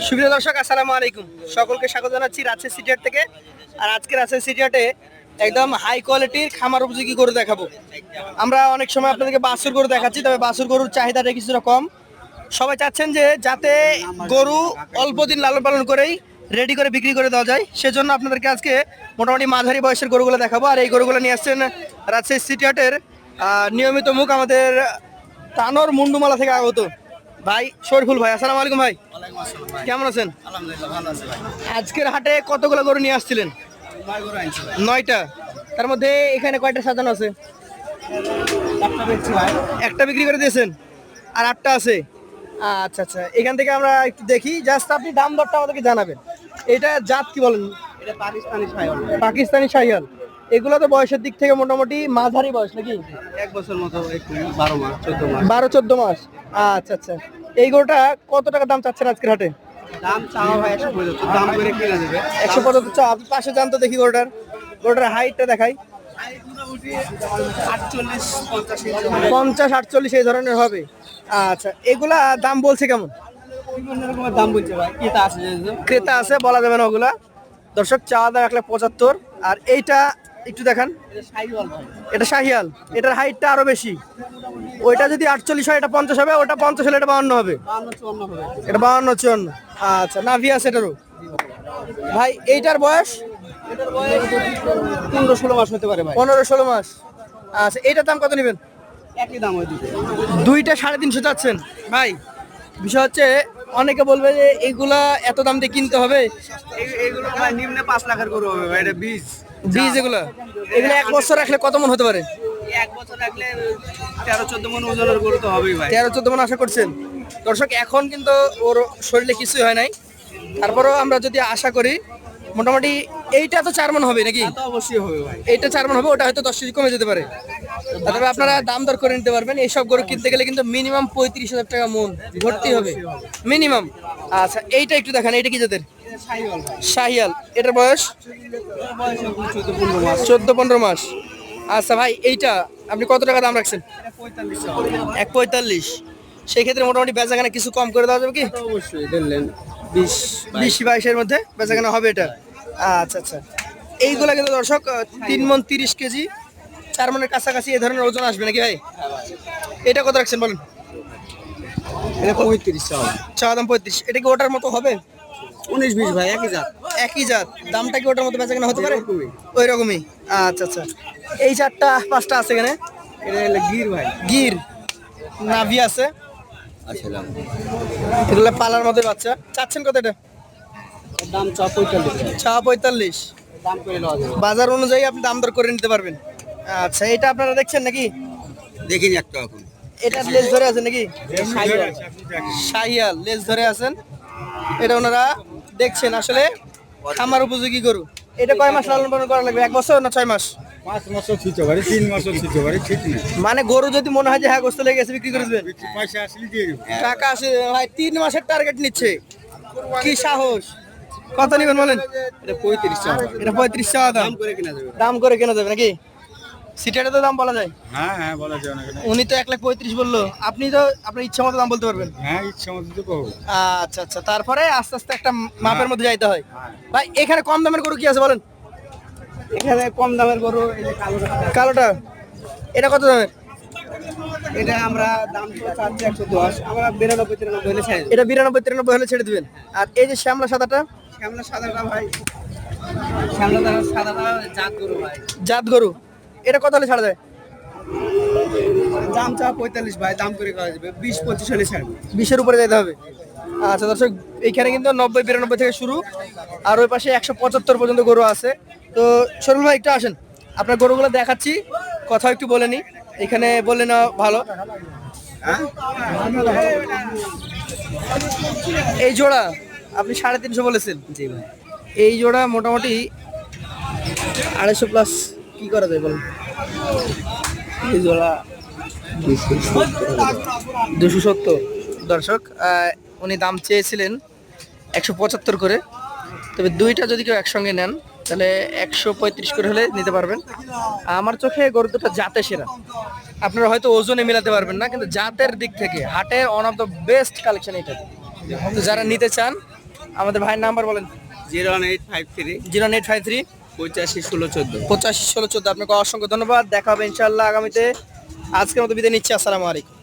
সুপ্রিয় দর্শক, আসসালামু আলাইকুম। সকলকে স্বাগত জানাচ্ছি রাজশাহী সিটি হাট থেকে। আর আজকে রাজশাহী সিটি হাটে একদম হাই কোয়ালিটির খামার উপযোগী গরু দেখাবো। আমরা অনেক সময় আপনাদেরকে বাছুর গরু দেখাচ্ছি, তবে বাছুর গরুর চাহিদাটা কিছুটা কম। সবাই চাচ্ছেন যে যাতে গরু অল্প দিন লালন পালন করেই রেডি করে বিক্রি করে দেওয়া যায়, সেজন্য আপনাদেরকে আজকে মোটামুটি মাঝারি বয়সের গরুগুলো দেখাবো। আর এই গরুগুলো নিয়ে আসছেন রাজশাহী সিটি হাটের নিয়মিত মুখ আমাদের তানোর মুন্ডুমালা থেকে আগত ভাই শরীফুল ভাই। আসসালামু আলাইকুম ভাই, কেমন আছেন? আলহামদুলিল্লাহ ভালো আছে ভাই। আজকের হাটে কতগুলো গরু নিয়ে আসছিলেন? 9 গরু আনছি ভাই। 9টা। তার মধ্যে এখানে কয়টা সাজানো আছে? একটা বেচছি ভাই। একটা বিক্রি করে দিয়েছেন, আর 8টা আছে। আচ্ছা আচ্ছা, এখান থেকে আমরা একটু দেখি, জাস্ট আপনি দাম দরটা আমাদেরকে জানাবেন। এটা জাত কি বলেন? এটা পাকিস্তানি শাহিওয়াল। পাকিস্তানি শাহিওয়াল। এগুলো তো বয়সের দিক থেকে মোটামুটি মাঝারি বয়স নাকি? 1 বছর মতো, একটু 12 মাস 14 মাস। 12-14 মাস। আচ্ছা আচ্ছা, এই গরুটা কত টাকা দাম চাচ্ছেন আজকের হাটে? দাম চাওয়া ভাই 175, দাম করে কিনা যাবে 175 চা। আপনি পাশে যান তো দেখি গরুটার হাইটটা দেখাই। 48 50 50-48 এই ধরনের হবে। আচ্ছা, এগুলা দাম বলছে কেমন? বিভিন্ন রকমের দাম বলছে ভাই। কিতা আছে যে ক্রেতা আছে, বলা যাবে না ওগুলা। দর্শক, চাওয়া দাম 175। আর এইটা একটু দেখান। এটা শাহিওয়াল ভাই। এটা শাহিয়াল, এটার হাইটটা আরো বেশি। ওইটা যদি 48 হয়, এটা 50 হবে। ওটা 50 হলে এটা 52 হবে। 52 54 হবে। এটা 52-54। আচ্ছা, নাভি আছে এটারও। ভাই এইটার বয়স? এটার বয়স 15 16 মাস হতে পারে ভাই। 15-16 মাস। আচ্ছা, এইটার দাম কত নেবেন? একই দাম ওই দুটো। দুইটা 350 চাচ্ছেন ভাই। বিষয় হচ্ছে, অনেকে বলবে যে এইগুলা এত দাম দিয়ে কিনতে হবে। এগুলো ভাই নিম্নে 5 লাখের গরু হবে ভাই। এটা বীজ এগুলো 1 বছর রাখলে কত মন হতে পারে? 1 বছর রাখলে 13 14 মণ ওজনের গরু তো হবেই ভাই। 13-14 মন আশা করছেন? দর্শক, এখন কিন্তু ওর শরীরে কিছুই হয় নাই, তারপরেও আমরা যদি আশা করি মোটামুটি এইটা তো 4 মন হবে নাকি? তা তো অবশ্যই হবে ভাই। এইটা 4 মন হবে, ওটা হয়তো 10 কেজি কমে যেতে পারে। তবে আপনারা দাম দর করে নিতে পারবেন। এইসব গরু কিনতে গেলে কিন্তু মিনিমাম 35,000 টাকা মন ভর্তি হবে মিনিমাম। আচ্ছা, এইটা একটু দেখান। এইটা কি জাতের? শাহিওয়াল ভাই। শাহিয়াল। এটার বয়স? এটার বয়স 14 15 মাস। 14-15 মাস। আচ্ছা ভাই, এইটা আপনি কত টাকা দাম রাখছেন? এটা 45 হবে। 1.45। সেই ক্ষেত্রে মোটামুটি বেচাকেনা কিছু কম করে দেওয়া যাবে কি? তো অবশ্যই দিলেন 20 20-22-এর মধ্যে বেচাকেনা হবে এটা। আচ্ছা আচ্ছা, এইগুলা কিন্তু দর্শক 3 মণ 30 কেজি, 4 মণের কাছাকাছি এই ধরনের ওজন আসবে নাকি ভাই? এটা কত রাখছেন বলেন? এটা 35 হবে। চা দাম 35। এটা কি ওটার মতো হবে? 19 20 ভাই একই জাত। একই জাত। দামটা কি ওটার মতো বেচাকেনা হতে পারে? এরকমই। ওই রকমই। আচ্ছা আচ্ছা, এই 4-5টা আছে এখানে। এটা হলো গির ভাই। গির নাভি আছে। আসসালাম। এগুলো পালার মধ্যে বাচ্চা। চাচ্ছেন কত এটা? দাম 45 চা 45। দাম করে লওয়া যাবে। বাজার অনুযায়ী আপনি দাম দর করে নিতে পারবেন। আচ্ছা, এটা আপনারা দেখছেন নাকি? দেখিনি একটা এখন। এটা লেজ ধরে আছে নাকি? শাহিওয়াল। শাহিয়াল লেজ ধরে আছেন। এটা ওনারা দেখছেন। আসলে খামার উপযোগী গরু। এটা কয় মাস লালন পালন করা লাগবে? 1 বছর না 6 মাস? 5 মাসও ছিতে পারে, 3 মাসও ছিতে পারে, ঠিক নেই। মানে গরু যদি মনে হয় যে হ্যাঁ গোস্ত লেগে গেছে, বিক্রি করে দেবেন। পয়সা আসলে দিয়ে দেবো। টাকা আসে ভাই, 3 মাসের টার্গেট নিচ্ছে। কি সাহস! কত নেবেন বলেন? এটা 35 টাকা। এটা 35 টাকা দাম। দাম করে কিনা যাবে। দাম করে কেনা যাবে নাকি? সিটারে তো দাম বলা যায়। হ্যাঁ হ্যাঁ, বলা যায় না কেন? উনি তো 1,35,000 বললো, আপনি তো আপনার ইচ্ছা মতো দাম বলতে পারবেন। হ্যাঁ, ইচ্ছা মতো তো কহো। আচ্ছা আচ্ছা, তারপরে আস্তে আস্তে একটা মাপের মধ্যে যাইতে হয়। হ্যাঁ। ভাই, এখানে কম দামের গরু কি আছে বলেন? এখানে কম দামের গরু এই যে কালোটা, এটা কত দামের? এটা আমরা দাম তো চাচ্ছি 110, আমরা 92 93 হলে ছেড়ে দেব। এটা 92-93 হলে ছেড়ে দিবেন। আর এই যে শ্যামলা সাদাটা? শ্যামলা সাদাটা ভাই, শ্যামলা সাদাটা জাত গরু ভাই। জাত গরু। এটা কত হলে ছাড়া যায়? দাম চা 45 ভাই, দাম করে করা যাবে 20 25 হলে ছাড়বে। 20-এর উপরে যেতে হবে। আচ্ছা দর্শক, এইখানে কিন্তু 90-92 থেকে শুরু, আর ওই পাশে 175 পর্যন্ত গরু আছে। তো শরীফ ভাই, একটু আসেন, আপনার গরুগুলো দেখাচ্ছি, কথা একটু বলে নি। এখানে বললে না ভালো। এই জোড়া আপনি 350 বলেছেন। জি ভাই। এই জোড়া মোটামুটি 250 প্লাস কি করা যায় বলেন? এই জোড়া 270। দর্শক, উনি দাম চেয়েছিলেন 175 করে। তবে দুইটা যদি কেউ একসঙ্গে নেন তাহলে 135 করে হলে নিতে পারবেন। আমার চোখে গরু দুটো জাতে সেরা। আপনারা হয়তো ওজনে মেলাতে পারবেন না, কিন্তু জাতের দিক থেকে হাটের one of the best collection এটা। তো যারা নিতে চান আমাদের ভাইয়ের নাম্বার বলেন। 01853 09853 85 16 14। 85 16 14। আপনাকে অসংখ্য ধন্যবাদ। দেখা হবে ইনশাআল্লাহ আগামীতে। আজকের মতো বিদায় নিচ্ছি। আসসালামু আলাইকুম।